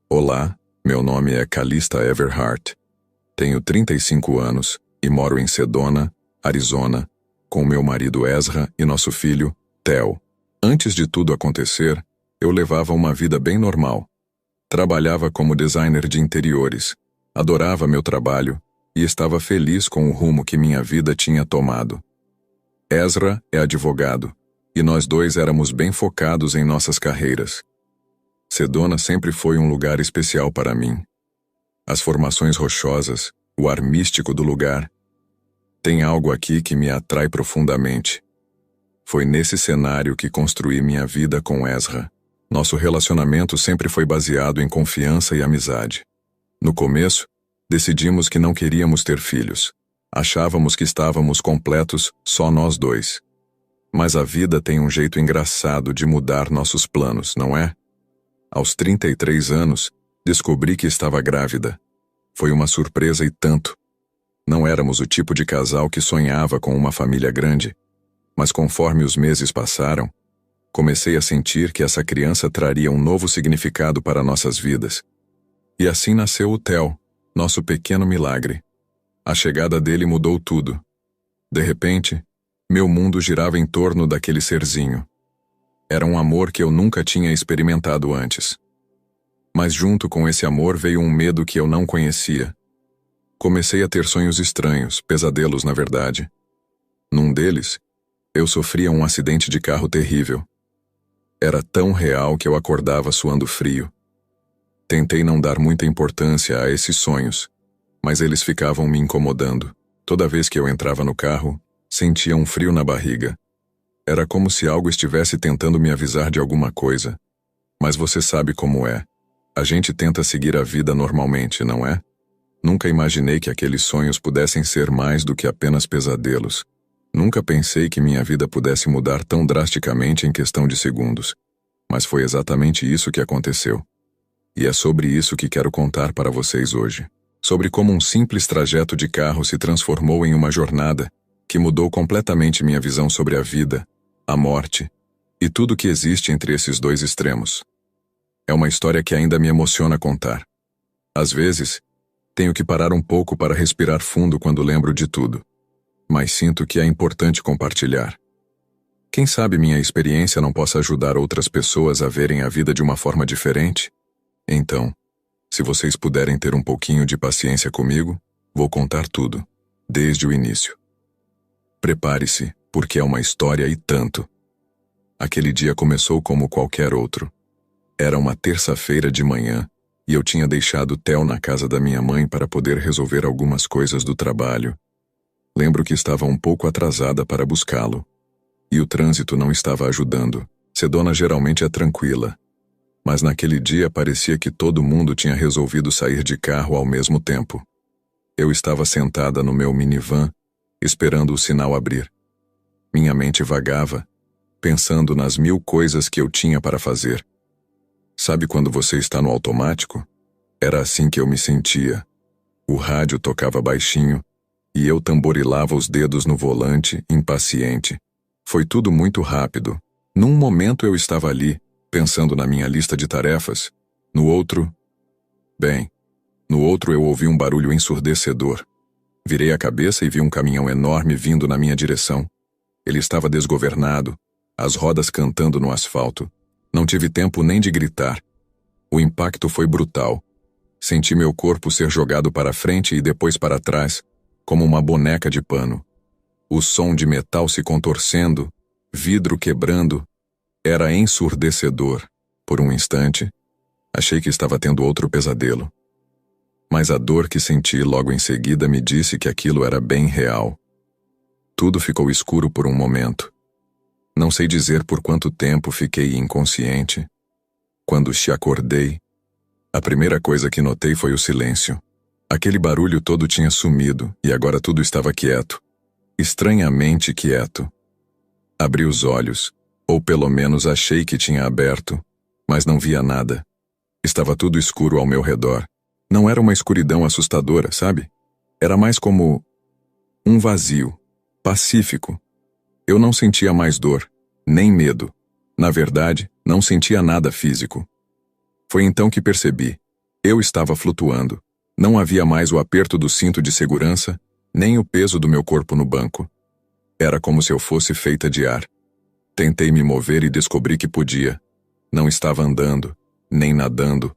Olá, meu nome é Calista Everhart. Tenho 35 anos e moro em Sedona, Arizona, com meu marido Ezra e nosso filho, Theo. Antes de tudo acontecer, eu levava uma vida bem normal. Trabalhava como designer de interiores, adorava meu trabalho e estava feliz com o rumo que minha vida tinha tomado. Ezra é advogado e nós dois éramos bem focados em nossas carreiras. Sedona sempre foi um lugar especial para mim. As formações rochosas, o ar místico do lugar. Tem algo aqui que me atrai profundamente. Foi nesse cenário que construí minha vida com Ezra. Nosso relacionamento sempre foi baseado em confiança e amizade. No começo, decidimos que não queríamos ter filhos. Achávamos que estávamos completos só nós dois. Mas a vida tem um jeito engraçado de mudar nossos planos, não é? Aos 33 anos, descobri que estava grávida. Foi uma surpresa e tanto. Não éramos o tipo de casal que sonhava com uma família grande, mas conforme os meses passaram, comecei a sentir que essa criança traria um novo significado para nossas vidas. E assim nasceu o Theo, nosso pequeno milagre. A chegada dele mudou tudo. De repente, meu mundo girava em torno daquele serzinho. Era um amor que eu nunca tinha experimentado antes. Mas junto com esse amor veio um medo que eu não conhecia. Comecei a ter sonhos estranhos, pesadelos na verdade. Num deles, eu sofria um acidente de carro terrível. Era tão real que eu acordava suando frio. Tentei não dar muita importância a esses sonhos, mas eles ficavam me incomodando. Toda vez que eu entrava no carro, sentia um frio na barriga. Era como se algo estivesse tentando me avisar de alguma coisa. Mas você sabe como é. A gente tenta seguir a vida normalmente, não é? Nunca imaginei que aqueles sonhos pudessem ser mais do que apenas pesadelos. Nunca pensei que minha vida pudesse mudar tão drasticamente em questão de segundos. Mas foi exatamente isso que aconteceu. E é sobre isso que quero contar para vocês hoje. Sobre como um simples trajeto de carro se transformou em uma jornada que mudou completamente minha visão sobre a vida, a morte e tudo que existe entre esses dois extremos. É uma história que ainda me emociona contar. Às vezes, tenho que parar um pouco para respirar fundo quando lembro de tudo. Mas sinto que é importante compartilhar. Quem sabe minha experiência não possa ajudar outras pessoas a verem a vida de uma forma diferente? Então, se vocês puderem ter um pouquinho de paciência comigo, vou contar tudo, desde o início. Prepare-se, porque é uma história e tanto. Aquele dia começou como qualquer outro. Era uma terça-feira de manhã, e eu tinha deixado Theo na casa da minha mãe para poder resolver algumas coisas do trabalho. Lembro que estava um pouco atrasada para buscá-lo. E o trânsito não estava ajudando. Sedona geralmente é tranquila. Mas naquele dia parecia que todo mundo tinha resolvido sair de carro ao mesmo tempo. Eu estava sentada no meu minivan, esperando o sinal abrir. Minha mente vagava, pensando nas 1000 coisas que eu tinha para fazer. Sabe quando você está no automático? Era assim que eu me sentia. O rádio tocava baixinho, e eu tamborilava os dedos no volante, impaciente. Foi tudo muito rápido. Num momento eu estava ali, pensando na minha lista de tarefas. No outro eu ouvi um barulho ensurdecedor. Virei a cabeça e vi um caminhão enorme vindo na minha direção. Ele estava desgovernado, as rodas cantando no asfalto. Não tive tempo nem de gritar. O impacto foi brutal. Senti meu corpo ser jogado para frente e depois para trás, como uma boneca de pano. O som de metal se contorcendo, vidro quebrando, era ensurdecedor. Por um instante, achei que estava tendo outro pesadelo. Mas a dor que senti logo em seguida me disse que aquilo era bem real. Tudo ficou escuro por um momento. Não sei dizer por quanto tempo fiquei inconsciente. Quando acordei, a primeira coisa que notei foi o silêncio. Aquele barulho todo tinha sumido e agora tudo estava quieto. Estranhamente quieto. Abri os olhos, ou pelo menos achei que tinha aberto, mas não via nada. Estava tudo escuro ao meu redor. Não era uma escuridão assustadora, sabe? Era mais como um vazio. pacífico. Eu não sentia mais dor, nem medo. Na verdade, não sentia nada físico. Foi então que percebi. Eu estava flutuando. Não havia mais o aperto do cinto de segurança, nem o peso do meu corpo no banco. Era como se eu fosse feita de ar. Tentei me mover e descobri que podia. Não estava andando, nem nadando,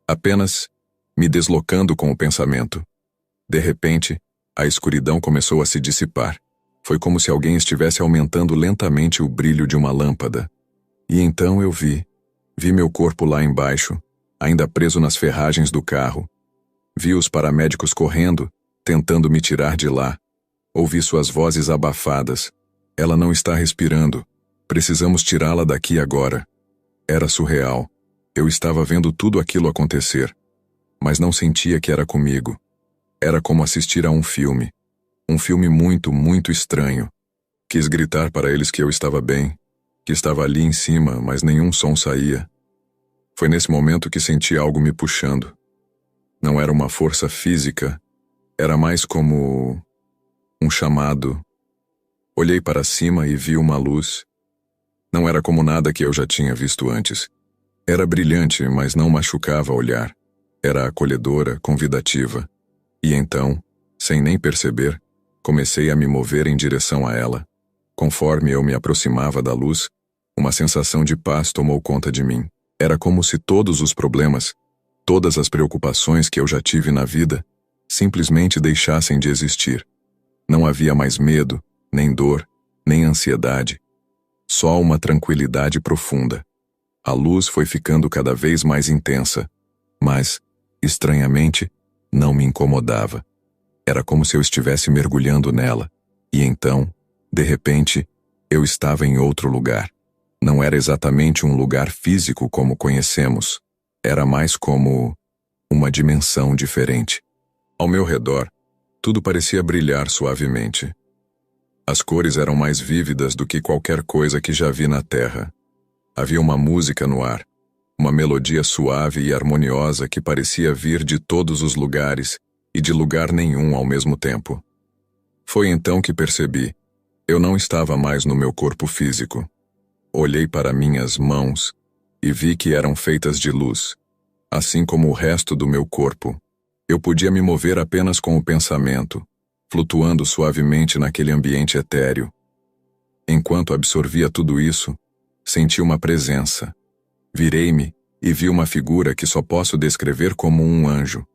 apenas me deslocando com o pensamento. De repente, a escuridão começou a se dissipar. Foi como se alguém estivesse aumentando lentamente o brilho de uma lâmpada. E então eu vi meu corpo lá embaixo, ainda preso nas ferragens do carro. Vi os paramédicos correndo, tentando me tirar de lá. Ouvi suas vozes abafadas. Ela não está respirando. Precisamos tirá-la daqui agora. Era surreal. Eu estava vendo tudo aquilo acontecer, mas não sentia que era comigo. Era como assistir a um filme. Um filme muito, muito estranho. Quis gritar para eles que eu estava bem, que estava ali em cima, mas nenhum som saía. Foi nesse momento que senti algo me puxando. Não era uma força física, era mais como um chamado. Olhei para cima e vi uma luz. Não era como nada que eu já tinha visto antes. Era brilhante, mas não machucava olhar. Era acolhedora, convidativa. E então, sem nem perceber, comecei a me mover em direção a ela. Conforme eu me aproximava da luz, uma sensação de paz tomou conta de mim. Era como se todos os problemas, todas as preocupações que eu já tive na vida, simplesmente deixassem de existir. Não havia mais medo, nem dor, nem ansiedade. Só uma tranquilidade profunda. A luz foi ficando cada vez mais intensa, mas, estranhamente, não me incomodava. Era como se eu estivesse mergulhando nela, e então, de repente, eu estava em outro lugar. Não era exatamente um lugar físico como conhecemos. Era mais como uma dimensão diferente. Ao meu redor, tudo parecia brilhar suavemente. As cores eram mais vívidas do que qualquer coisa que já vi na Terra. Havia uma música no ar, uma melodia suave e harmoniosa que parecia vir de todos os lugares e de lugar nenhum ao mesmo tempo. Foi então que percebi. Eu não estava mais no meu corpo físico. Olhei para minhas mãos e vi que eram feitas de luz, assim como o resto do meu corpo. Eu podia me mover apenas com o pensamento, flutuando suavemente naquele ambiente etéreo. Enquanto absorvia tudo isso, senti uma presença. Virei-me e vi uma figura que só posso descrever como um anjo.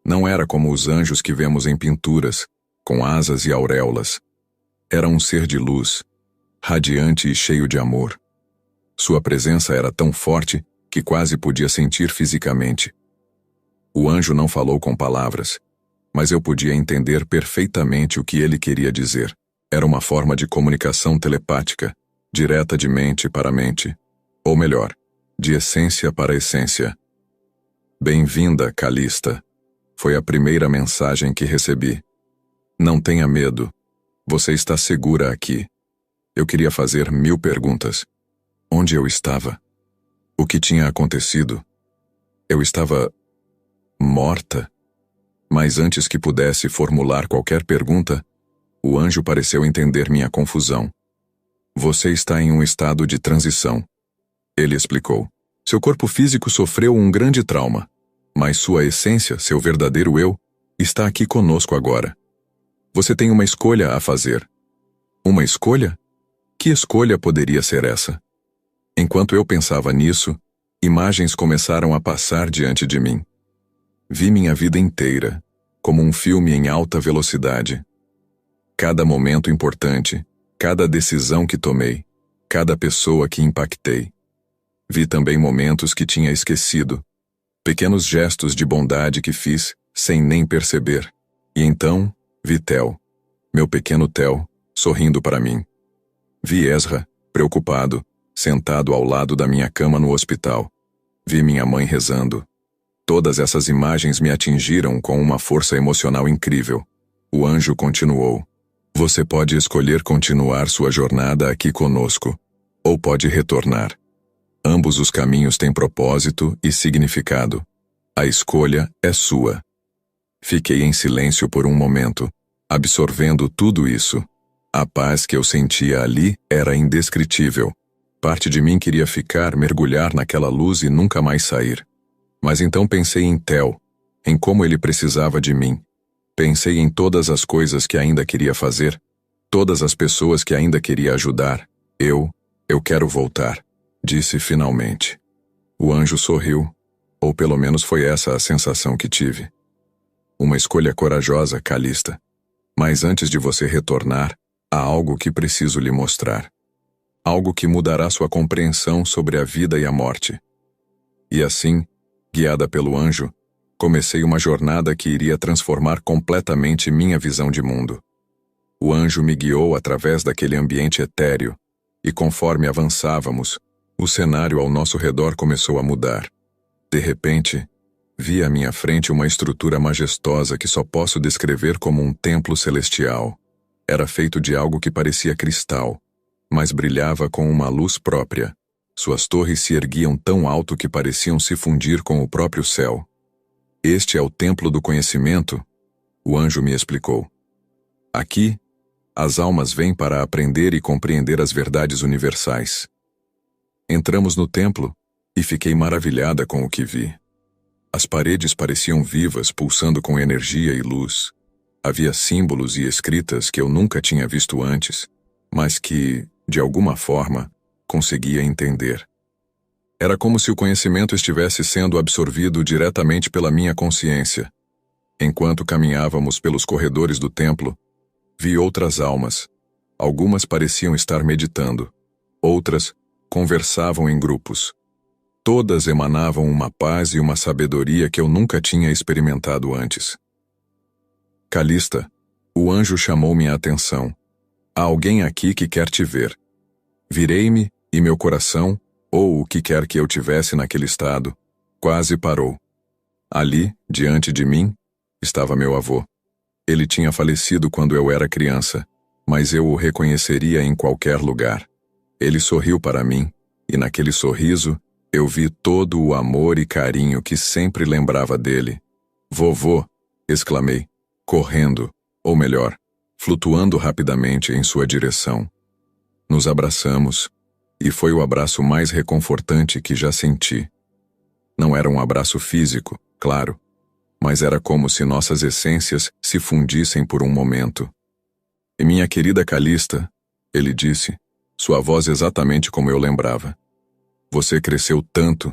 Não era como os anjos que vemos em pinturas, com asas e auréolas. Era um ser de luz, radiante e cheio de amor. Sua presença era tão forte que quase podia sentir fisicamente. O anjo não falou com palavras, mas eu podia entender perfeitamente o que ele queria dizer. Era uma forma de comunicação telepática, direta de mente para mente, ou melhor, de essência para essência. Bem-vinda, Calista. Foi a primeira mensagem que recebi. Não tenha medo. Você está segura aqui. Eu queria fazer 1000 perguntas. Onde eu estava? O que tinha acontecido? Eu estava morta? Mas antes que pudesse formular qualquer pergunta, o anjo pareceu entender minha confusão. Você está em um estado de transição. Ele explicou. Seu corpo físico sofreu um grande trauma, mas sua essência, seu verdadeiro eu, está aqui conosco agora. Você tem uma escolha a fazer. Uma escolha? Que escolha poderia ser essa? Enquanto eu pensava nisso, imagens começaram a passar diante de mim. Vi minha vida inteira, como um filme em alta velocidade. Cada momento importante, cada decisão que tomei, cada pessoa que impactei. Vi também momentos que tinha esquecido, pequenos gestos de bondade que fiz sem nem perceber. E então, vi Theo, meu pequeno Theo, sorrindo para mim. Vi Ezra, preocupado, sentado ao lado da minha cama no hospital. Vi minha mãe rezando. Todas essas imagens me atingiram com uma força emocional incrível. O anjo continuou. Você pode escolher continuar sua jornada aqui conosco, ou pode retornar. Ambos os caminhos têm propósito e significado. A escolha é sua. Fiquei em silêncio por um momento, absorvendo tudo isso. A paz que eu sentia ali era indescritível. Parte de mim queria ficar, mergulhar naquela luz e nunca mais sair. Mas então pensei em Theo, em como ele precisava de mim. Pensei em todas as coisas que ainda queria fazer, todas as pessoas que ainda queria ajudar. Eu quero voltar, disse finalmente. O anjo sorriu, ou pelo menos foi essa a sensação que tive. Uma escolha corajosa, Calista. Mas antes de você retornar, há algo que preciso lhe mostrar. Algo que mudará sua compreensão sobre a vida e a morte. E assim, guiada pelo anjo, comecei uma jornada que iria transformar completamente minha visão de mundo. O anjo me guiou através daquele ambiente etéreo, e conforme avançávamos, o cenário ao nosso redor começou a mudar. De repente, vi à minha frente uma estrutura majestosa que só posso descrever como um templo celestial. Era feito de algo que parecia cristal, mas brilhava com uma luz própria. Suas torres se erguiam tão alto que pareciam se fundir com o próprio céu. Este é o templo do conhecimento, o anjo me explicou. Aqui, as almas vêm para aprender e compreender as verdades universais. Entramos no templo e fiquei maravilhada com o que vi. As paredes pareciam vivas, pulsando com energia e luz. Havia símbolos e escritas que eu nunca tinha visto antes, mas que, de alguma forma, conseguia entender. Era como se o conhecimento estivesse sendo absorvido diretamente pela minha consciência. Enquanto caminhávamos pelos corredores do templo, vi outras almas. Algumas pareciam estar meditando. Outras conversavam em grupos. Todas emanavam uma paz e uma sabedoria que eu nunca tinha experimentado antes. Calista, o anjo chamou minha atenção. Há alguém aqui que quer te ver. Virei-me e meu coração, ou o que quer que eu tivesse naquele estado, quase parou. Ali, diante de mim, estava meu avô. Ele tinha falecido quando eu era criança, mas eu o reconheceria em qualquer lugar. Ele sorriu para mim, e naquele sorriso, eu vi todo o amor e carinho que sempre lembrava dele. Vovô, exclamei, correndo, ou melhor, flutuando rapidamente em sua direção. Nos abraçamos, e foi o abraço mais reconfortante que já senti. Não era um abraço físico, claro, mas era como se nossas essências se fundissem por um momento. E minha querida Calista, ele disse, sua voz exatamente como eu lembrava. Você cresceu tanto,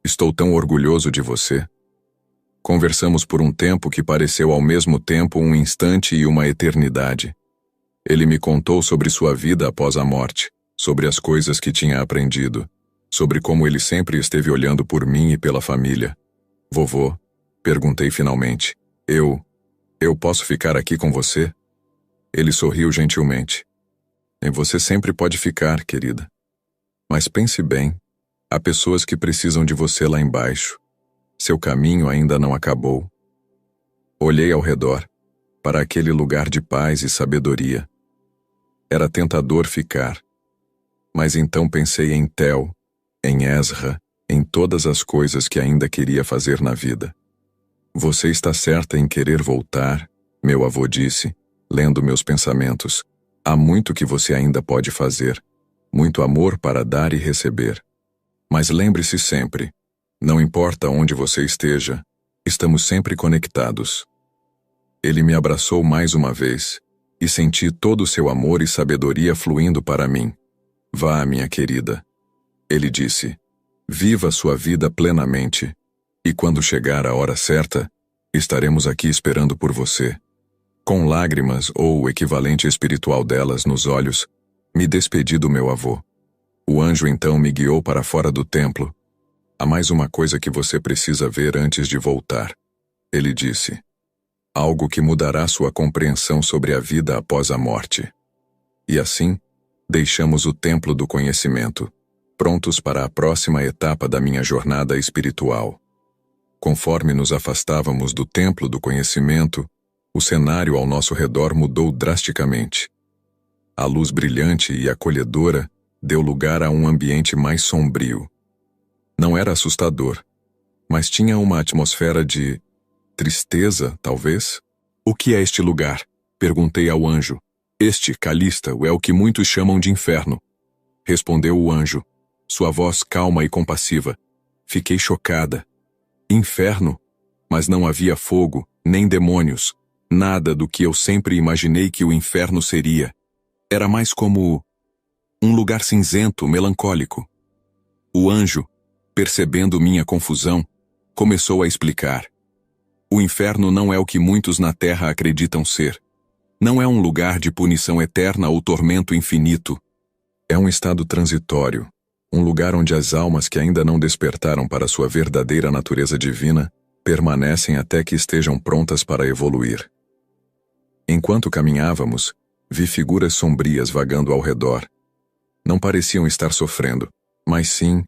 estou tão orgulhoso de você. Conversamos por um tempo que pareceu ao mesmo tempo um instante e uma eternidade. Ele me contou sobre sua vida após a morte, sobre as coisas que tinha aprendido, sobre como ele sempre esteve olhando por mim e pela família. Vovô, perguntei finalmente, eu posso ficar aqui com você? Ele sorriu gentilmente. E você sempre pode ficar, querida. Mas pense bem, há pessoas que precisam de você lá embaixo. Seu caminho ainda não acabou. Olhei ao redor, para aquele lugar de paz e sabedoria. Era tentador ficar. Mas então pensei em Theo, em Ezra, em todas as coisas que ainda queria fazer na vida. Você está certa em querer voltar, meu avô disse, lendo meus pensamentos. Há muito que você ainda pode fazer, muito amor para dar e receber. Mas lembre-se sempre, não importa onde você esteja, estamos sempre conectados. Ele me abraçou mais uma vez, e senti todo o seu amor e sabedoria fluindo para mim. Vá, minha querida. Ele disse, viva sua vida plenamente, e quando chegar a hora certa, estaremos aqui esperando por você. Com lágrimas ou o equivalente espiritual delas nos olhos, me despedi do meu avô. O anjo então me guiou para fora do templo. Há mais uma coisa que você precisa ver antes de voltar. Ele disse, algo que mudará sua compreensão sobre a vida após a morte. E assim, deixamos o templo do conhecimento, prontos para a próxima etapa da minha jornada espiritual. Conforme nos afastávamos do templo do conhecimento, o cenário ao nosso redor mudou drasticamente. A luz brilhante e acolhedora deu lugar a um ambiente mais sombrio. Não era assustador, mas tinha uma atmosfera de tristeza, talvez? O que é este lugar? Perguntei ao anjo. Este, Calista, é o que muitos chamam de inferno. Respondeu o anjo, sua voz calma e compassiva. Fiquei chocada. Inferno? Mas não havia fogo, nem demônios. Nada do que eu sempre imaginei que o inferno seria. Era mais como um lugar cinzento, melancólico. O anjo, percebendo minha confusão, começou a explicar. O inferno não é o que muitos na Terra acreditam ser. Não é um lugar de punição eterna ou tormento infinito. É um estado transitório, um lugar onde as almas que ainda não despertaram para sua verdadeira natureza divina permanecem até que estejam prontas para evoluir. Enquanto caminhávamos, vi figuras sombrias vagando ao redor. Não pareciam estar sofrendo, mas sim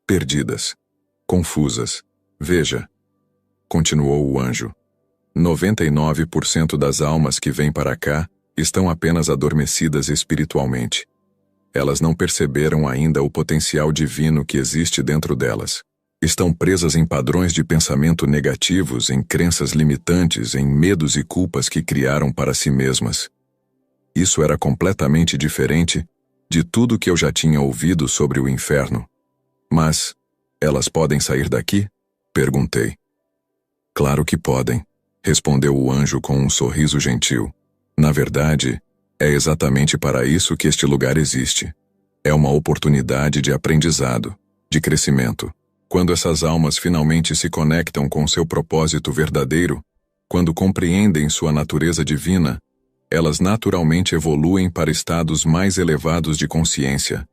perdidas, confusas. Veja, continuou o anjo, 99% das almas que vêm para cá estão apenas adormecidas espiritualmente. Elas não perceberam ainda o potencial divino que existe dentro delas. Estão presas em padrões de pensamento negativos, em crenças limitantes, em medos e culpas que criaram para si mesmas. Isso era completamente diferente de tudo que eu já tinha ouvido sobre o inferno. Mas, elas podem sair daqui? Perguntei. Claro que podem, respondeu o anjo com um sorriso gentil. Na verdade, é exatamente para isso que este lugar existe. É uma oportunidade de aprendizado, de crescimento. Quando essas almas finalmente se conectam com seu propósito verdadeiro, quando compreendem sua natureza divina, elas naturalmente evoluem para estados mais elevados de consciência.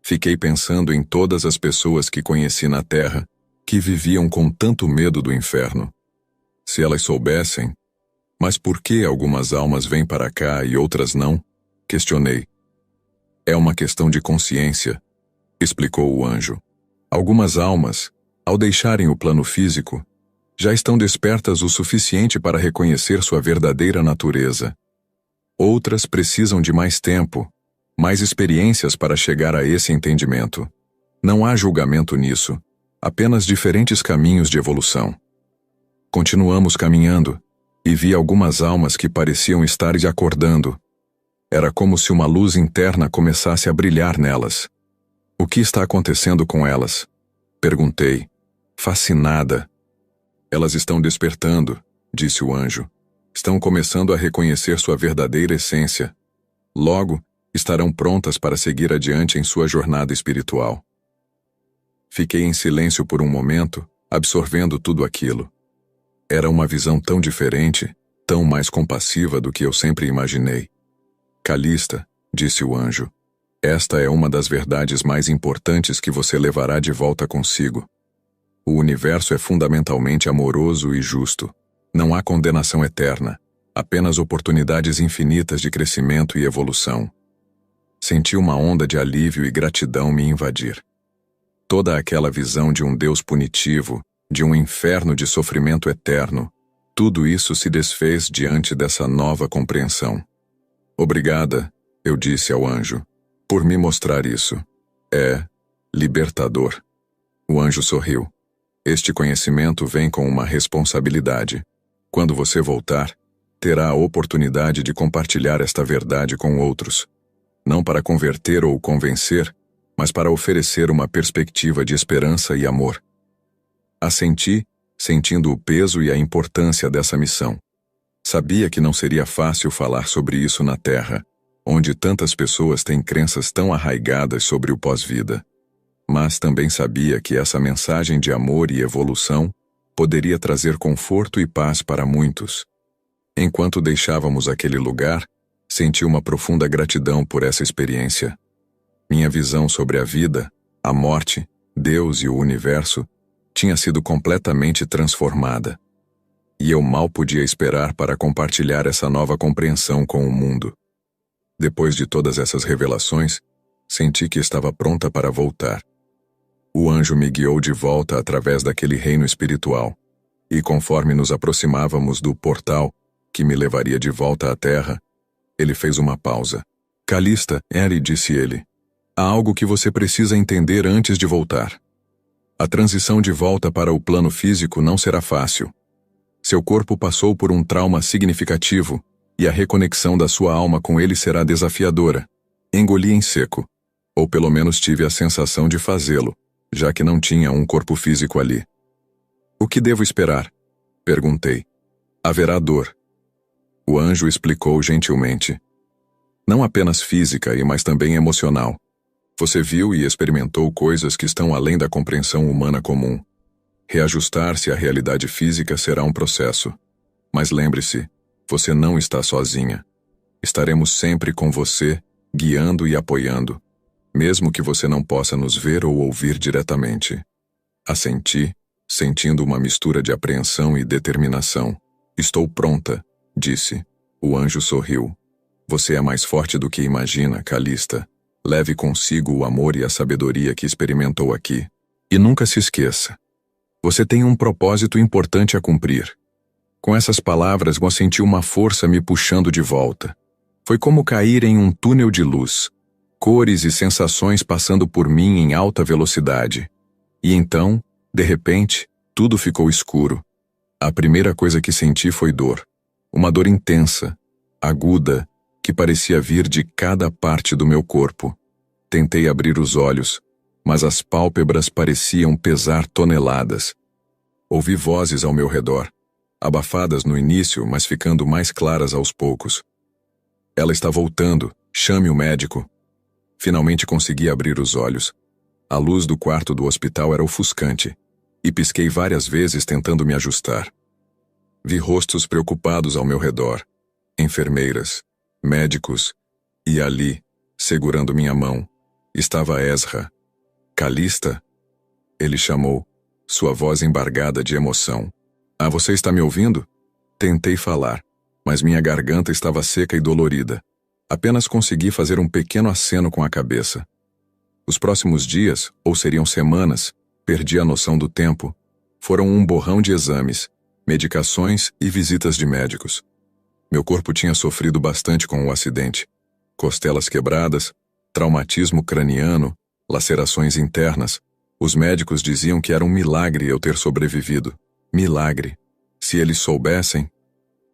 Fiquei pensando em todas as pessoas que conheci na Terra, que viviam com tanto medo do inferno. Se elas soubessem, mas por que algumas almas vêm para cá e outras não? Questionei. É uma questão de consciência, explicou o anjo. Algumas almas, ao deixarem o plano físico, já estão despertas o suficiente para reconhecer sua verdadeira natureza. Outras precisam de mais tempo, mais experiências para chegar a esse entendimento. Não há julgamento nisso, apenas diferentes caminhos de evolução. Continuamos caminhando, e vi algumas almas que pareciam estar acordando. Era como se uma luz interna começasse a brilhar nelas. O que está acontecendo com elas? Perguntei, fascinada. Elas estão despertando, disse o anjo. Estão começando a reconhecer sua verdadeira essência. Logo, estarão prontas para seguir adiante em sua jornada espiritual. Fiquei em silêncio por um momento, absorvendo tudo aquilo. Era uma visão tão diferente, tão mais compassiva do que eu sempre imaginei. Calista, disse o anjo, esta é uma das verdades mais importantes que você levará de volta consigo. O universo é fundamentalmente amoroso e justo. Não há condenação eterna, apenas oportunidades infinitas de crescimento e evolução. Senti uma onda de alívio e gratidão me invadir. Toda aquela visão de um Deus punitivo, de um inferno de sofrimento eterno, tudo isso se desfez diante dessa nova compreensão. Obrigada, eu disse ao anjo, por me mostrar isso. É libertador. O anjo sorriu. Este conhecimento vem com uma responsabilidade. Quando você voltar, terá a oportunidade de compartilhar esta verdade com outros. Não para converter ou convencer, mas para oferecer uma perspectiva de esperança e amor. Assenti, sentindo o peso e a importância dessa missão. Sabia que não seria fácil falar sobre isso na Terra, onde tantas pessoas têm crenças tão arraigadas sobre o pós-vida. Mas também sabia que essa mensagem de amor e evolução poderia trazer conforto e paz para muitos. Enquanto deixávamos aquele lugar, senti uma profunda gratidão por essa experiência. Minha visão sobre a vida, a morte, Deus e o universo tinha sido completamente transformada. E eu mal podia esperar para compartilhar essa nova compreensão com o mundo. Depois de todas essas revelações, senti que estava pronta para voltar. O anjo me guiou de volta através daquele reino espiritual, e conforme nos aproximávamos do portal que me levaria de volta à Terra, ele fez uma pausa. Calista, Eri, disse ele, há algo que você precisa entender antes de voltar. A transição de volta para o plano físico não será fácil. Seu corpo passou por um trauma significativo, e a reconexão da sua alma com ele será desafiadora. Engoli em seco, ou pelo menos tive a sensação de fazê-lo, já que não tinha um corpo físico ali. O que devo esperar? Perguntei. Haverá dor. O anjo explicou gentilmente. Não apenas física, mas também emocional. Você viu e experimentou coisas que estão além da compreensão humana comum. Reajustar-se à realidade física será um processo. Mas lembre-se, você não está sozinha. Estaremos sempre com você, guiando e apoiando, mesmo que você não possa nos ver ou ouvir diretamente. Assenti, sentindo uma mistura de apreensão e determinação. Estou pronta, disse. O anjo sorriu. Você é mais forte do que imagina, Calista. Leve consigo o amor e a sabedoria que experimentou aqui. E nunca se esqueça. Você tem um propósito importante a cumprir. Com essas palavras, eu senti uma força me puxando de volta. Foi como cair em um túnel de luz. Cores e sensações passando por mim em alta velocidade. E então, de repente, tudo ficou escuro. A primeira coisa que senti foi dor. Uma dor intensa, aguda, que parecia vir de cada parte do meu corpo. Tentei abrir os olhos, mas as pálpebras pareciam pesar toneladas. Ouvi vozes ao meu redor, abafadas no início, mas ficando mais claras aos poucos. Ela está voltando, chame o médico. Finalmente consegui abrir os olhos. A luz do quarto do hospital era ofuscante, e pisquei várias vezes tentando me ajustar. Vi rostos preocupados ao meu redor, enfermeiras, médicos, e ali, segurando minha mão, estava Ezra. Calista? Ele chamou, sua voz embargada de emoção. Ah, você está me ouvindo? Tentei falar, mas minha garganta estava seca e dolorida. Apenas consegui fazer um pequeno aceno com a cabeça. Os próximos dias, ou seriam semanas, perdi a noção do tempo, foram um borrão de exames, medicações e visitas de médicos. Meu corpo tinha sofrido bastante com o acidente. Costelas quebradas, traumatismo craniano, lacerações internas. Os médicos diziam que era um milagre eu ter sobrevivido. Milagre. Se eles soubessem.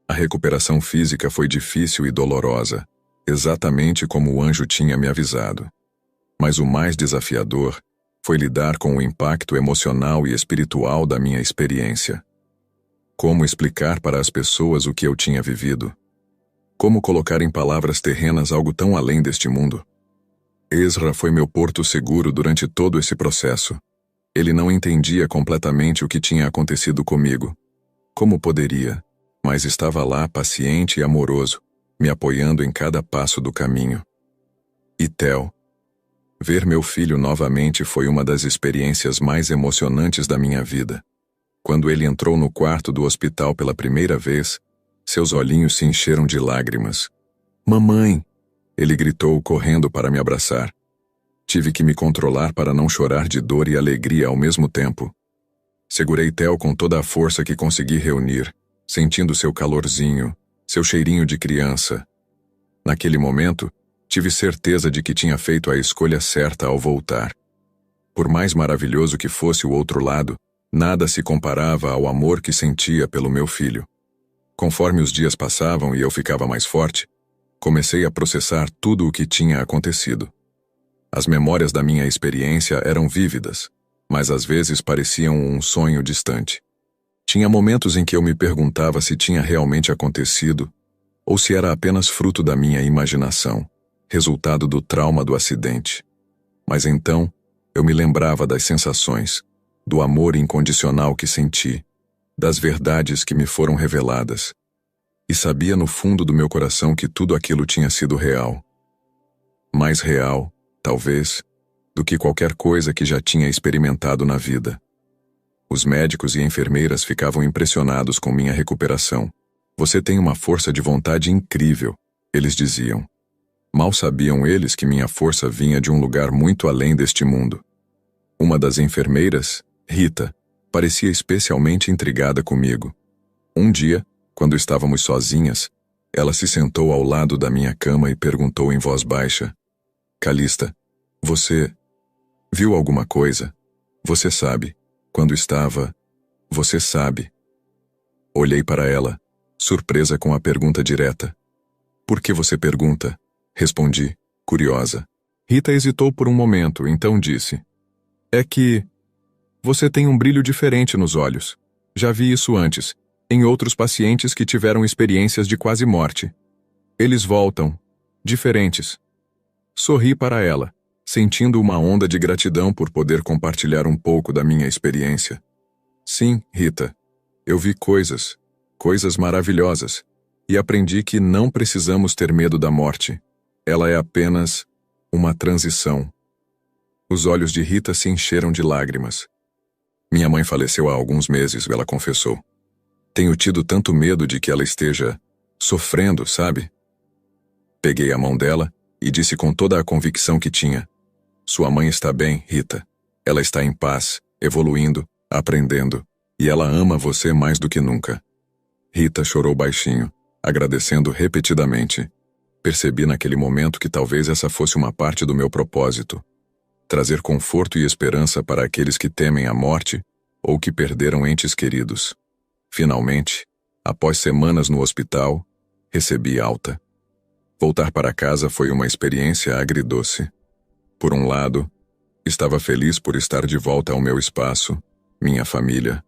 A recuperação física foi difícil e dolorosa, exatamente como o anjo tinha me avisado. Mas o mais desafiador foi lidar com o impacto emocional e espiritual da minha experiência. Como explicar para as pessoas o que eu tinha vivido? Como colocar em palavras terrenas algo tão além deste mundo? Ezra foi meu porto seguro durante todo esse processo. Ele não entendia completamente o que tinha acontecido comigo. Como poderia? Mas estava lá, paciente e amoroso, me apoiando em cada passo do caminho. E Theo. Ver meu filho novamente foi uma das experiências mais emocionantes da minha vida. Quando ele entrou no quarto do hospital pela primeira vez, seus olhinhos se encheram de lágrimas. Mamãe! Ele gritou, correndo para me abraçar. Tive que me controlar para não chorar de dor e alegria ao mesmo tempo. Segurei Theo com toda a força que consegui reunir, sentindo seu calorzinho, seu cheirinho de criança. Naquele momento, tive certeza de que tinha feito a escolha certa ao voltar. Por mais maravilhoso que fosse o outro lado, nada se comparava ao amor que sentia pelo meu filho. Conforme os dias passavam e eu ficava mais forte, comecei a processar tudo o que tinha acontecido. As memórias da minha experiência eram vívidas, mas às vezes pareciam um sonho distante. Tinha momentos em que eu me perguntava se tinha realmente acontecido ou se era apenas fruto da minha imaginação, resultado do trauma do acidente. Mas então, eu me lembrava das sensações, do amor incondicional que senti, das verdades que me foram reveladas, e sabia no fundo do meu coração que tudo aquilo tinha sido real. Mais real, talvez, do que qualquer coisa que já tinha experimentado na vida. Os médicos e enfermeiras ficavam impressionados com minha recuperação. Você tem uma força de vontade incrível, eles diziam. Mal sabiam eles que minha força vinha de um lugar muito além deste mundo. Uma das enfermeiras, Rita, parecia especialmente intrigada comigo. Um dia, quando estávamos sozinhas, ela se sentou ao lado da minha cama e perguntou em voz baixa: Calista, você viu alguma coisa? Você sabe, quando estava... Você sabe. Olhei para ela, surpresa com a pergunta direta. Por que você pergunta? Respondi, curiosa. Rita hesitou por um momento, então disse: É que você tem um brilho diferente nos olhos. Já vi isso antes, em outros pacientes que tiveram experiências de quase morte. Eles voltam, diferentes. Sorri para ela, sentindo uma onda de gratidão por poder compartilhar um pouco da minha experiência. Sim, Rita, eu vi coisas maravilhosas, e aprendi que não precisamos ter medo da morte. Ela é apenas uma transição. Os olhos de Rita se encheram de lágrimas. Minha mãe faleceu há alguns meses, ela confessou. Tenho tido tanto medo de que ela esteja sofrendo, sabe? Peguei a mão dela e disse com toda a convicção que tinha: Sua mãe está bem, Rita. Ela está em paz, evoluindo, aprendendo, e ela ama você mais do que nunca. Rita chorou baixinho, agradecendo repetidamente. Percebi naquele momento que talvez essa fosse uma parte do meu propósito: trazer conforto e esperança para aqueles que temem a morte ou que perderam entes queridos. Finalmente, após semanas no hospital, recebi alta. Voltar para casa foi uma experiência agridoce. Por um lado, estava feliz por estar de volta ao meu espaço, minha família.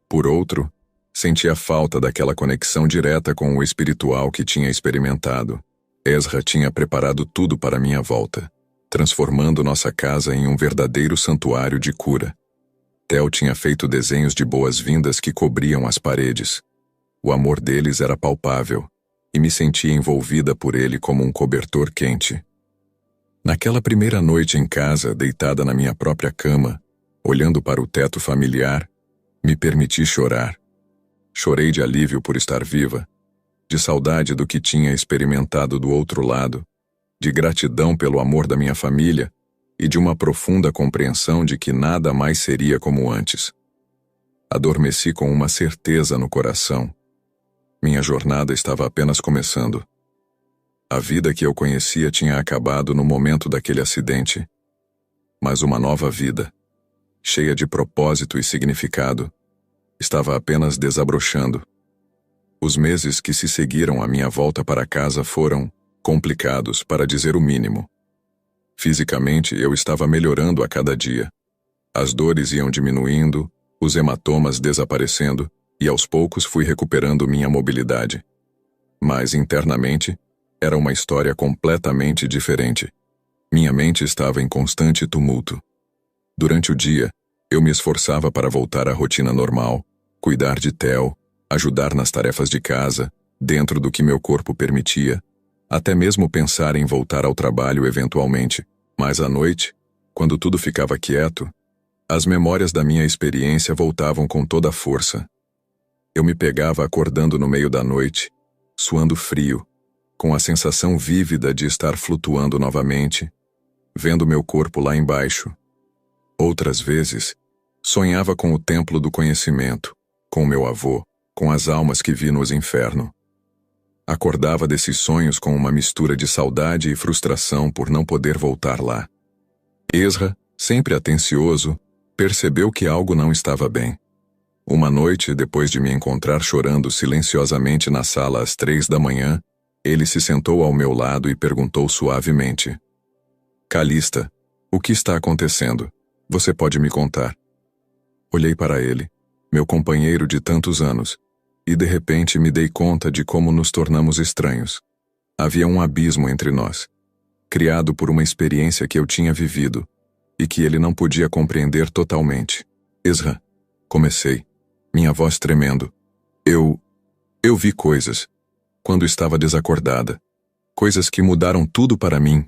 Por outro, sentia falta daquela conexão direta com o espiritual que tinha experimentado. Ezra tinha preparado tudo para minha volta, transformando nossa casa em um verdadeiro santuário de cura. Theo tinha feito desenhos de boas-vindas que cobriam as paredes. O amor deles era palpável, e me sentia envolvida por ele como um cobertor quente. Naquela primeira noite em casa, deitada na minha própria cama, olhando para o teto familiar, me permiti chorar. Chorei de alívio por estar viva, de saudade do que tinha experimentado do outro lado, de gratidão pelo amor da minha família e de uma profunda compreensão de que nada mais seria como antes. Adormeci com uma certeza no coração. Minha jornada estava apenas começando. A vida que eu conhecia tinha acabado no momento daquele acidente. Mas uma nova vida, cheia de propósito e significado, estava apenas desabrochando. Os meses que se seguiram à minha volta para casa foram complicados, para dizer o mínimo. Fisicamente, eu estava melhorando a cada dia. As dores iam diminuindo, os hematomas desaparecendo, e aos poucos fui recuperando minha mobilidade. Mas internamente, era uma história completamente diferente. Minha mente estava em constante tumulto. Durante o dia, eu me esforçava para voltar à rotina normal, cuidar de Theo, ajudar nas tarefas de casa, dentro do que meu corpo permitia, até mesmo pensar em voltar ao trabalho eventualmente. Mas à noite, quando tudo ficava quieto, as memórias da minha experiência voltavam com toda a força. Eu me pegava acordando no meio da noite, suando frio, com a sensação vívida de estar flutuando novamente, vendo meu corpo lá embaixo. Outras vezes, sonhava com o templo do conhecimento, com meu avô, com as almas que vi nos infernos. Acordava desses sonhos com uma mistura de saudade e frustração por não poder voltar lá. Ezra, sempre atencioso, percebeu que algo não estava bem. Uma noite, depois de me encontrar chorando silenciosamente na sala às 3 da manhã, ele se sentou ao meu lado e perguntou suavemente: Calista, o que está acontecendo? Você pode me contar? Olhei para ele, meu companheiro de tantos anos, e de repente me dei conta de como nos tornamos estranhos. Havia um abismo entre nós, criado por uma experiência que eu tinha vivido, e que ele não podia compreender totalmente. Ezra, comecei, minha voz tremendo. Eu vi coisas, quando estava desacordada. Coisas que mudaram tudo para mim.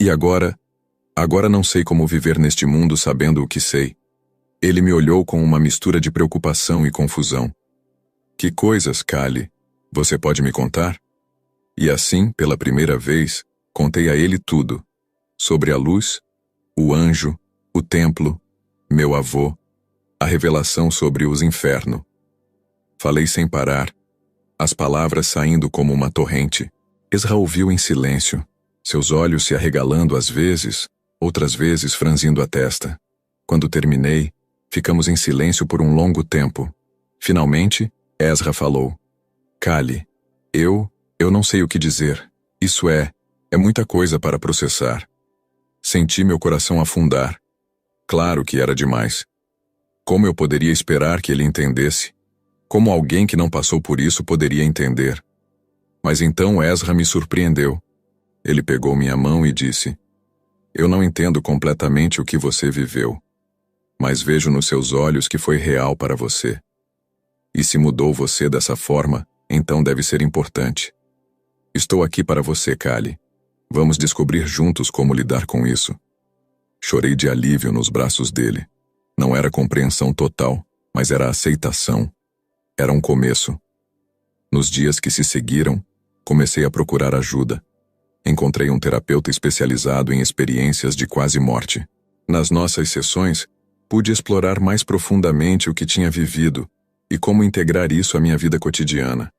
E agora não sei como viver neste mundo sabendo o que sei. Ele me olhou com uma mistura de preocupação e confusão. Que coisas, Kali? Você pode me contar? E assim, pela primeira vez, contei a ele tudo. Sobre a luz, o anjo, o templo, meu avô, a revelação sobre os infernos. Falei sem parar, as palavras saindo como uma torrente. Ezra ouviu em silêncio, seus olhos se arregalando às vezes, outras vezes franzindo a testa. Quando terminei, ficamos em silêncio por um longo tempo. Finalmente, Ezra falou: Kali, eu Eu não sei o que dizer. Isso é muita coisa para processar. Senti meu coração afundar. Claro que era demais. Como eu poderia esperar que ele entendesse? Como alguém que não passou por isso poderia entender? Mas então Ezra me surpreendeu. Ele pegou minha mão e disse: Eu não entendo completamente o que você viveu, mas vejo nos seus olhos que foi real para você. E se mudou você dessa forma, então deve ser importante. Estou aqui para você, Callie. Vamos descobrir juntos como lidar com isso. Chorei de alívio nos braços dele. Não era compreensão total, mas era aceitação. Era um começo. Nos dias que se seguiram, comecei a procurar ajuda. Encontrei um terapeuta especializado em experiências de quase morte. Nas nossas sessões, pude explorar mais profundamente o que tinha vivido e como integrar isso à minha vida cotidiana.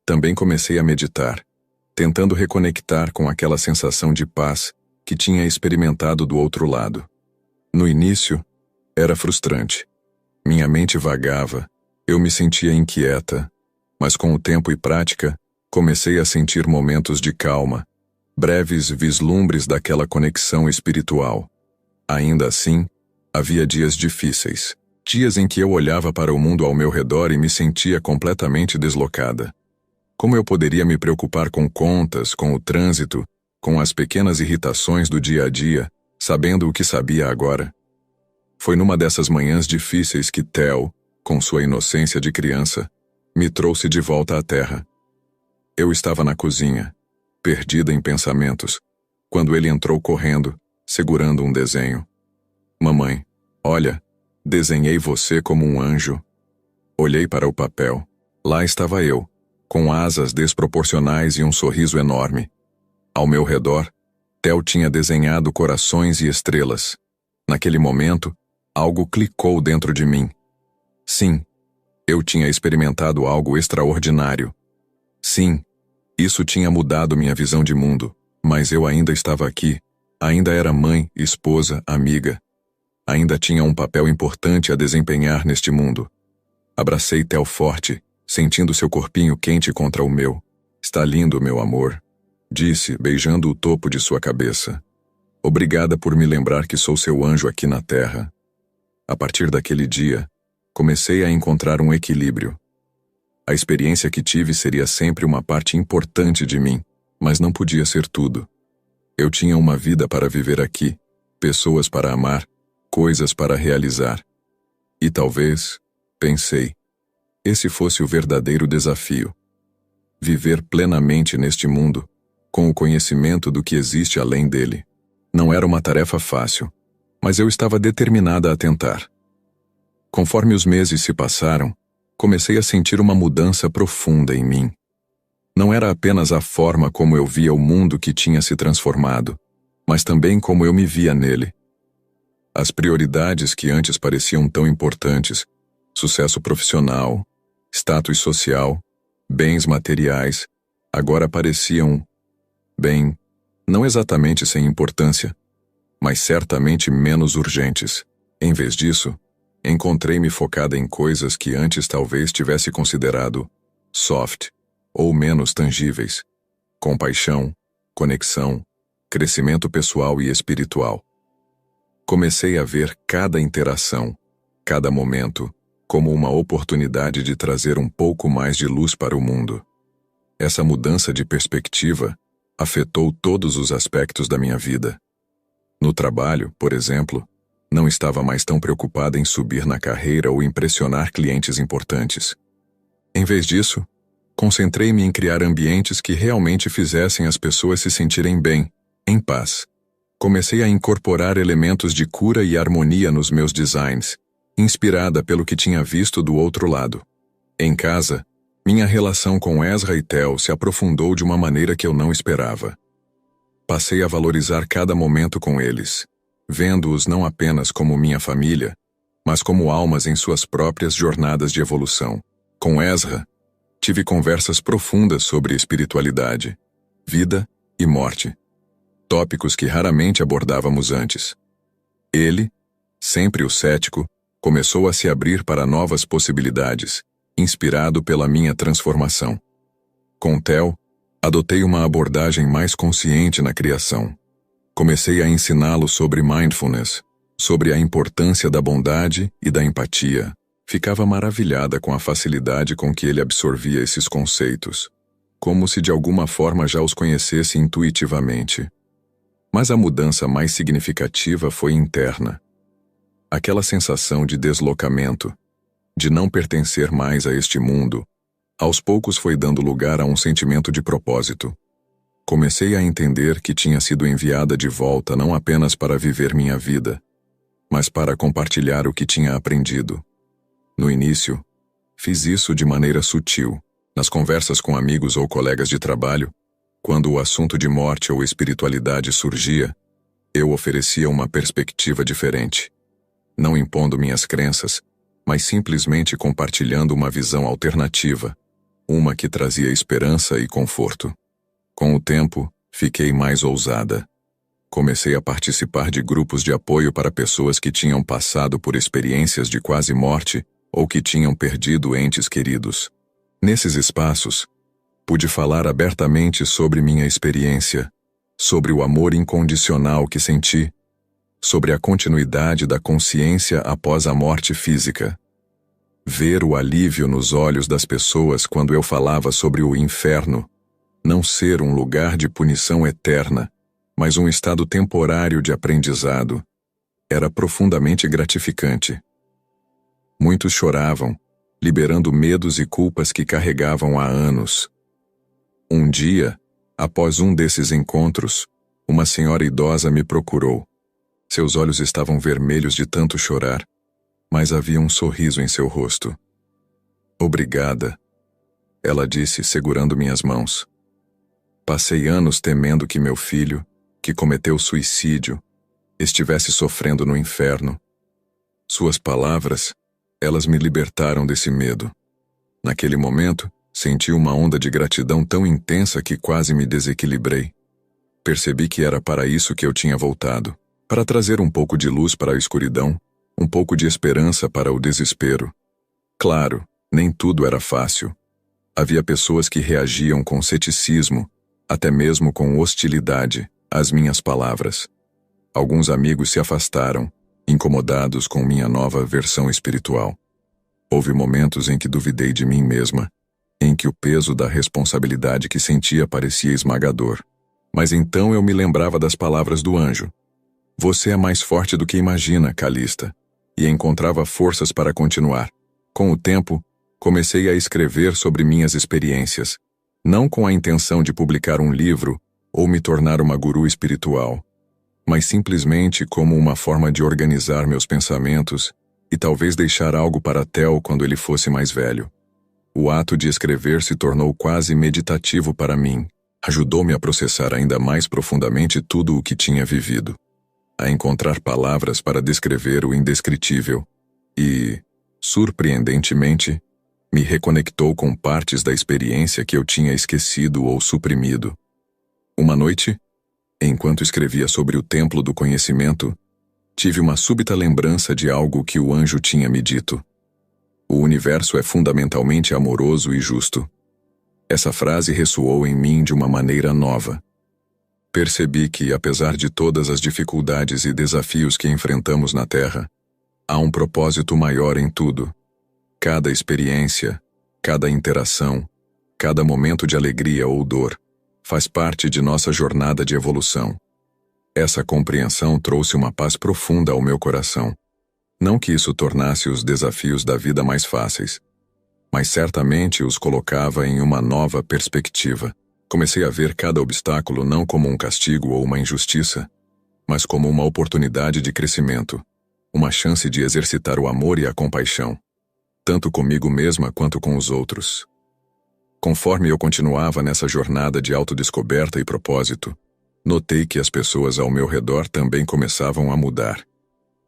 Também comecei a meditar, tentando reconectar com aquela sensação de paz que tinha experimentado do outro lado. No início, era frustrante. Minha mente vagava, eu me sentia inquieta, mas com o tempo e prática, comecei a sentir momentos de calma, breves vislumbres daquela conexão espiritual. Ainda assim, havia dias difíceis, dias em que eu olhava para o mundo ao meu redor e me sentia completamente deslocada. Como eu poderia me preocupar com contas, com o trânsito, com as pequenas irritações do dia a dia, sabendo o que sabia agora? Foi numa dessas manhãs difíceis que Theo, com sua inocência de criança, me trouxe de volta à terra. Eu estava na cozinha, perdida em pensamentos, quando ele entrou correndo, segurando um desenho. Mamãe, olha, desenhei você como um anjo. Olhei para o papel. Lá estava eu, com asas desproporcionais e um sorriso enorme. Ao meu redor, Theo tinha desenhado corações e estrelas. Naquele momento, algo clicou dentro de mim. Sim, eu tinha experimentado algo extraordinário. Sim, isso tinha mudado minha visão de mundo, mas eu ainda estava aqui, ainda era mãe, esposa, amiga. Ainda tinha um papel importante a desempenhar neste mundo. Abracei Theo forte, sentindo seu corpinho quente contra o meu. Está lindo, meu amor, disse, beijando o topo de sua cabeça. Obrigada por me lembrar que sou seu anjo aqui na terra. A partir daquele dia, comecei a encontrar um equilíbrio. A experiência que tive seria sempre uma parte importante de mim, mas não podia ser tudo. Eu tinha uma vida para viver aqui, pessoas para amar, coisas para realizar. E talvez, pensei, esse fosse o verdadeiro desafio. Viver plenamente neste mundo, com o conhecimento do que existe além dele. Não era uma tarefa fácil, mas eu estava determinada a tentar. Conforme os meses se passaram, comecei a sentir uma mudança profunda em mim. Não era apenas a forma como eu via o mundo que tinha se transformado, mas também como eu me via nele. As prioridades que antes pareciam tão importantes, sucesso profissional, status social, bens materiais, agora pareciam, bem, não exatamente sem importância, mas certamente menos urgentes. Em vez disso, encontrei-me focada em coisas que antes talvez tivesse considerado soft ou menos tangíveis: compaixão, conexão, crescimento pessoal e espiritual. Comecei a ver cada interação, cada momento, como uma oportunidade de trazer um pouco mais de luz para o mundo. Essa mudança de perspectiva afetou todos os aspectos da minha vida. No trabalho, por exemplo, não estava mais tão preocupada em subir na carreira ou impressionar clientes importantes. Em vez disso, concentrei-me em criar ambientes que realmente fizessem as pessoas se sentirem bem, em paz. Comecei a incorporar elementos de cura e harmonia nos meus designs, inspirada pelo que tinha visto do outro lado. Em casa, minha relação com Ezra e Theo se aprofundou de uma maneira que eu não esperava. Passei a valorizar cada momento com eles, vendo-os não apenas como minha família, mas como almas em suas próprias jornadas de evolução. Com Ezra, tive conversas profundas sobre espiritualidade, vida e morte, tópicos que raramente abordávamos antes. Ele, sempre o cético, começou a se abrir para novas possibilidades, inspirado pela minha transformação. Com Theo, Adotei uma abordagem mais consciente na criação. Comecei a ensiná-lo sobre mindfulness, sobre a importância da bondade e da empatia. Ficava maravilhada com a facilidade com que ele absorvia esses conceitos, como se de alguma forma já os conhecesse intuitivamente. Mas a mudança mais significativa foi interna. Aquela sensação de deslocamento, de não pertencer mais a este mundo, aos poucos foi dando lugar a um sentimento de propósito. Comecei a entender que tinha sido enviada de volta não apenas para viver minha vida, mas para compartilhar o que tinha aprendido. No início, fiz isso de maneira sutil, nas conversas com amigos ou colegas de trabalho. Quando o assunto de morte ou espiritualidade surgia, eu oferecia uma perspectiva diferente, não impondo minhas crenças, mas simplesmente compartilhando uma visão alternativa, uma que trazia esperança e conforto. Com o tempo, fiquei mais ousada. Comecei a participar de grupos de apoio para pessoas que tinham passado por experiências de quase morte ou que tinham perdido entes queridos. Nesses espaços, pude falar abertamente sobre minha experiência, sobre o amor incondicional que senti, sobre a continuidade da consciência após a morte física. Ver o alívio nos olhos das pessoas quando eu falava sobre o inferno, não ser um lugar de punição eterna, mas um estado temporário de aprendizado, era profundamente gratificante. Muitos choravam, liberando medos e culpas que carregavam há anos. Um dia, após um desses encontros, uma senhora idosa me procurou. Seus olhos estavam vermelhos de tanto chorar, mas havia um sorriso em seu rosto. Obrigada, ela disse, segurando minhas mãos. Passei anos temendo que meu filho, que cometeu suicídio, estivesse sofrendo no inferno. Suas palavras, elas me libertaram desse medo. Naquele momento, senti uma onda de gratidão tão intensa que quase me desequilibrei. Percebi que era para isso que eu tinha voltado, para trazer um pouco de luz para a escuridão, um pouco de esperança para o desespero. Claro, nem tudo era fácil. Havia pessoas que reagiam com ceticismo, até mesmo com hostilidade, às minhas palavras. Alguns amigos se afastaram, incomodados com minha nova versão espiritual. Houve momentos em que duvidei de mim mesma, em que o peso da responsabilidade que sentia parecia esmagador. Mas então eu me lembrava das palavras do anjo. Você é mais forte do que imagina, Calista. E encontrava forças para continuar. Com o tempo, comecei a escrever sobre minhas experiências, não com a intenção de publicar um livro ou me tornar uma guru espiritual, mas simplesmente como uma forma de organizar meus pensamentos e talvez deixar algo para Theo quando ele fosse mais velho. O ato de escrever se tornou quase meditativo para mim, ajudou-me a processar ainda mais profundamente tudo o que tinha vivido, a encontrar palavras para descrever o indescritível e, surpreendentemente, me reconectou com partes da experiência que eu tinha esquecido ou suprimido. Uma noite, enquanto escrevia sobre o templo do conhecimento, tive uma súbita lembrança de algo que o anjo tinha me dito. O universo é fundamentalmente amoroso e justo. Essa frase ressoou em mim de uma maneira nova. Percebi que, apesar de todas as dificuldades e desafios que enfrentamos na Terra, há um propósito maior em tudo. Cada experiência, cada interação, cada momento de alegria ou dor, faz parte de nossa jornada de evolução. Essa compreensão trouxe uma paz profunda ao meu coração. Não que isso tornasse os desafios da vida mais fáceis, mas certamente os colocava em uma nova perspectiva. Comecei a ver cada obstáculo não como um castigo ou uma injustiça, mas como uma oportunidade de crescimento, uma chance de exercitar o amor e a compaixão, tanto comigo mesma quanto com os outros. Conforme eu continuava nessa jornada de autodescoberta e propósito, notei que as pessoas ao meu redor também começavam a mudar.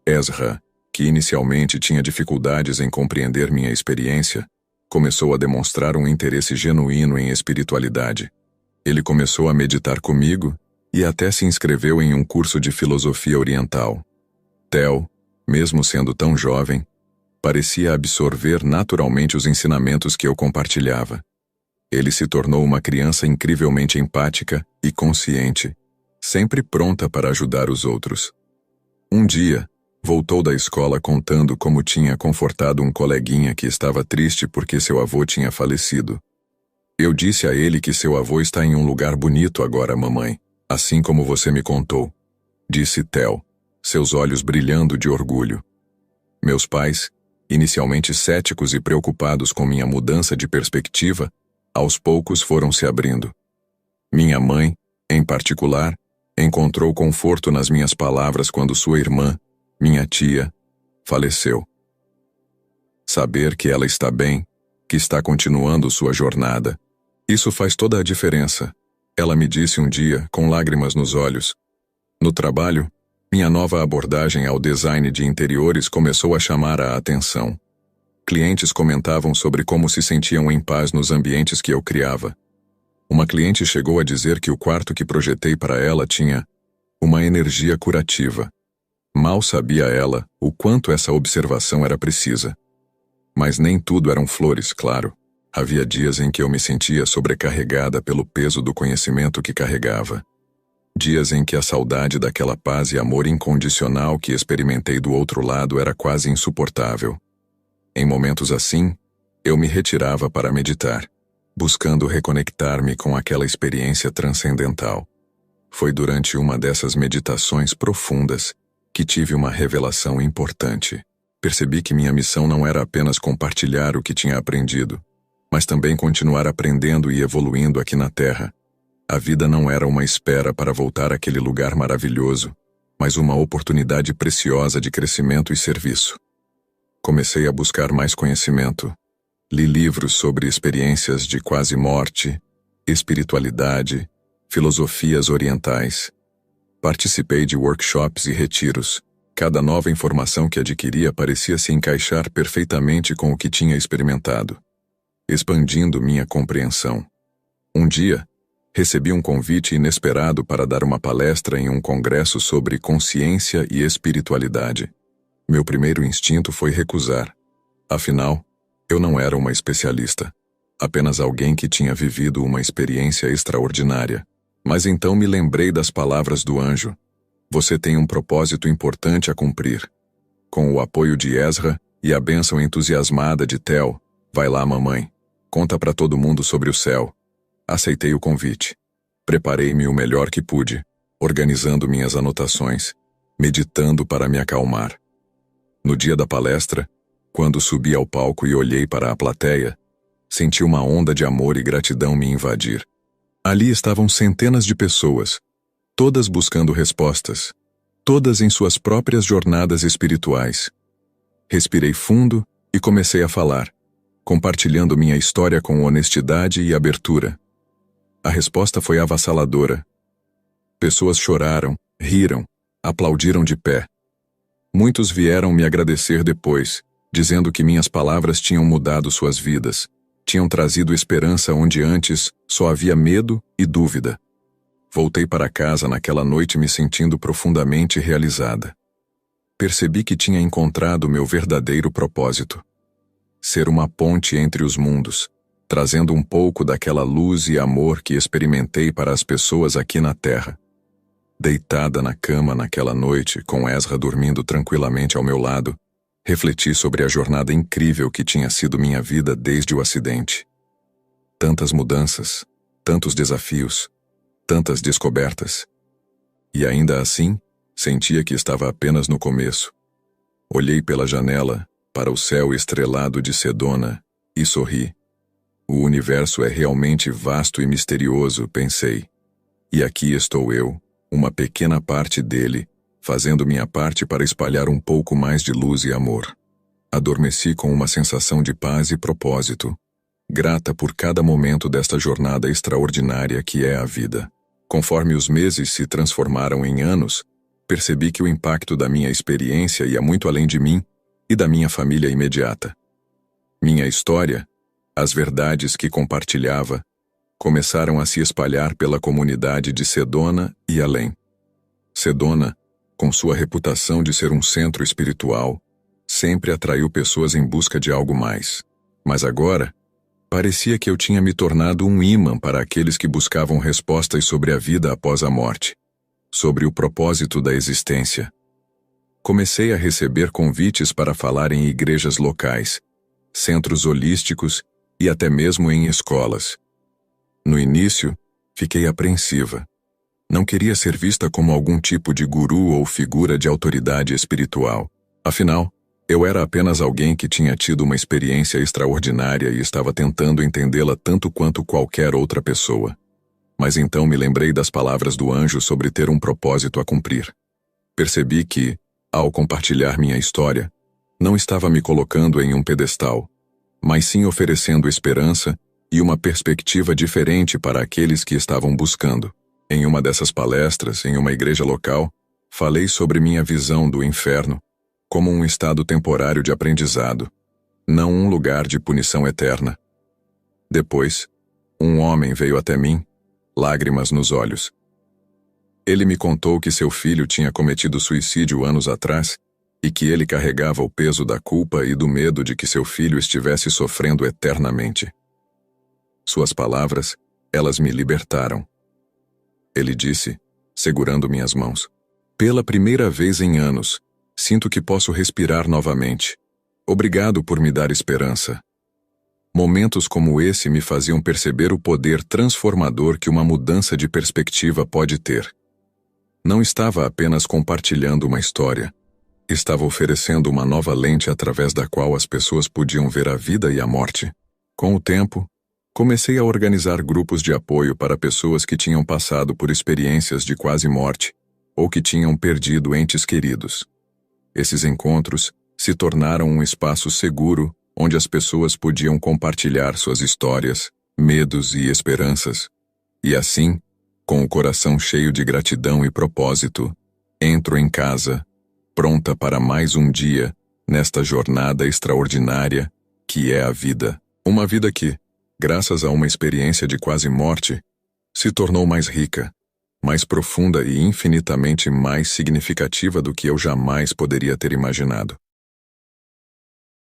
Ezra, que inicialmente tinha dificuldades em compreender minha experiência, começou a demonstrar um interesse genuíno em espiritualidade. Ele começou a meditar comigo e até se inscreveu em um curso de filosofia oriental. Theo, mesmo sendo tão jovem, parecia absorver naturalmente os ensinamentos que eu compartilhava. Ele se tornou uma criança incrivelmente empática e consciente, sempre pronta para ajudar os outros. Um dia, voltou da escola contando como tinha confortado um coleguinha que estava triste porque seu avô tinha falecido. Eu disse a ele que seu avô está em um lugar bonito agora, mamãe, assim como você me contou, disse Theo, seus olhos brilhando de orgulho. Meus pais, inicialmente céticos e preocupados com minha mudança de perspectiva, aos poucos foram se abrindo. Minha mãe, em particular, encontrou conforto nas minhas palavras quando sua irmã, minha tia, faleceu. Saber que ela está bem, que está continuando sua jornada, isso faz toda a diferença, ela me disse um dia, com lágrimas nos olhos. No trabalho, minha nova abordagem ao design de interiores começou a chamar a atenção. Clientes comentavam sobre como se sentiam em paz nos ambientes que eu criava. Uma cliente chegou a dizer que o quarto que projetei para ela tinha uma energia curativa. Mal sabia ela o quanto essa observação era precisa. Mas nem tudo eram flores, claro. Havia dias em que eu me sentia sobrecarregada pelo peso do conhecimento que carregava. Dias em que a saudade daquela paz e amor incondicional que experimentei do outro lado era quase insuportável. Em momentos assim, eu me retirava para meditar, buscando reconectar-me com aquela experiência transcendental. Foi durante uma dessas meditações profundas que tive uma revelação importante. Percebi que minha missão não era apenas compartilhar o que tinha aprendido, mas também continuar aprendendo e evoluindo aqui na Terra. A vida não era uma espera para voltar àquele lugar maravilhoso, mas uma oportunidade preciosa de crescimento e serviço. Comecei a buscar mais conhecimento. Li livros sobre experiências de quase morte, espiritualidade, filosofias orientais. Participei de workshops e retiros. Cada nova informação que adquiria parecia se encaixar perfeitamente com o que tinha experimentado, expandindo minha compreensão. Um dia, recebi um convite inesperado para dar uma palestra em um congresso sobre consciência e espiritualidade. Meu primeiro instinto foi recusar. Afinal, eu não era uma especialista, apenas alguém que tinha vivido uma experiência extraordinária. Mas então me lembrei das palavras do anjo. Você tem um propósito importante a cumprir. Com o apoio de Ezra e a bênção entusiasmada de Theo, vai lá, mamãe. Conta para todo mundo sobre o céu. Aceitei o convite. Preparei-me o melhor que pude, organizando minhas anotações, meditando para me acalmar. No dia da palestra, quando subi ao palco e olhei para a plateia, senti uma onda de amor e gratidão me invadir. Ali estavam centenas de pessoas, todas buscando respostas, todas em suas próprias jornadas espirituais. Respirei fundo e comecei a falar, compartilhando minha história com honestidade e abertura. A resposta foi avassaladora. Pessoas choraram, riram, aplaudiram de pé. Muitos vieram me agradecer depois, dizendo que minhas palavras tinham mudado suas vidas, tinham trazido esperança onde antes só havia medo e dúvida. Voltei para casa naquela noite me sentindo profundamente realizada. Percebi que tinha encontrado meu verdadeiro propósito. Ser uma ponte entre os mundos, trazendo um pouco daquela luz e amor que experimentei para as pessoas aqui na Terra. Deitada na cama naquela noite, com Ezra dormindo tranquilamente ao meu lado, refleti sobre a jornada incrível que tinha sido minha vida desde o acidente. Tantas mudanças, tantos desafios, tantas descobertas. E ainda assim, sentia que estava apenas no começo. Olhei pela janela, para o céu estrelado de Sedona, e sorri. O universo é realmente vasto e misterioso, pensei. E aqui estou eu, uma pequena parte dele, fazendo minha parte para espalhar um pouco mais de luz e amor. Adormeci com uma sensação de paz e propósito, grata por cada momento desta jornada extraordinária que é a vida. Conforme os meses se transformaram em anos, percebi que o impacto da minha experiência ia muito além de mim e da minha família imediata. Minha história, as verdades que compartilhava, começaram a se espalhar pela comunidade de Sedona e além. Sedona, com sua reputação de ser um centro espiritual, sempre atraiu pessoas em busca de algo mais. Mas agora, Parecia que eu tinha me tornado um ímã para aqueles que buscavam respostas sobre a vida após a morte, sobre o propósito da existência. Comecei a receber convites para falar em igrejas locais, centros holísticos e até mesmo em escolas. No início, fiquei apreensiva. Não queria ser vista como algum tipo de guru ou figura de autoridade espiritual. Afinal, eu era apenas alguém que tinha tido uma experiência extraordinária e estava tentando entendê-la tanto quanto qualquer outra pessoa. Mas então me lembrei das palavras do anjo sobre ter um propósito a cumprir. Percebi que, ao compartilhar minha história, não estava me colocando em um pedestal, mas sim oferecendo esperança e uma perspectiva diferente para aqueles que estavam buscando. Em uma dessas palestras, em uma igreja local, falei sobre minha visão do inferno como um estado temporário de aprendizado, não um lugar de punição eterna. Depois, um homem veio até mim, lágrimas nos olhos. Ele me contou que seu filho tinha cometido suicídio anos atrás e que ele carregava o peso da culpa e do medo de que seu filho estivesse sofrendo eternamente. Suas palavras, elas me libertaram. Ele disse, segurando minhas mãos: "Pela primeira vez em anos, sinto que posso respirar novamente. Obrigado por me dar esperança." Momentos como esse me faziam perceber o poder transformador que uma mudança de perspectiva pode ter. Não estava apenas compartilhando uma história. Estava oferecendo uma nova lente através da qual as pessoas podiam ver a vida e a morte. Com o tempo, comecei a organizar grupos de apoio para pessoas que tinham passado por experiências de quase morte ou que tinham perdido entes queridos. Esses encontros se tornaram um espaço seguro onde as pessoas podiam compartilhar suas histórias, medos e esperanças. E assim, com o coração cheio de gratidão e propósito, entro em casa, pronta para mais um dia nesta jornada extraordinária que é a vida. Uma vida que, graças a uma experiência de quase morte, se tornou mais rica, mais profunda e infinitamente mais significativa do que eu jamais poderia ter imaginado.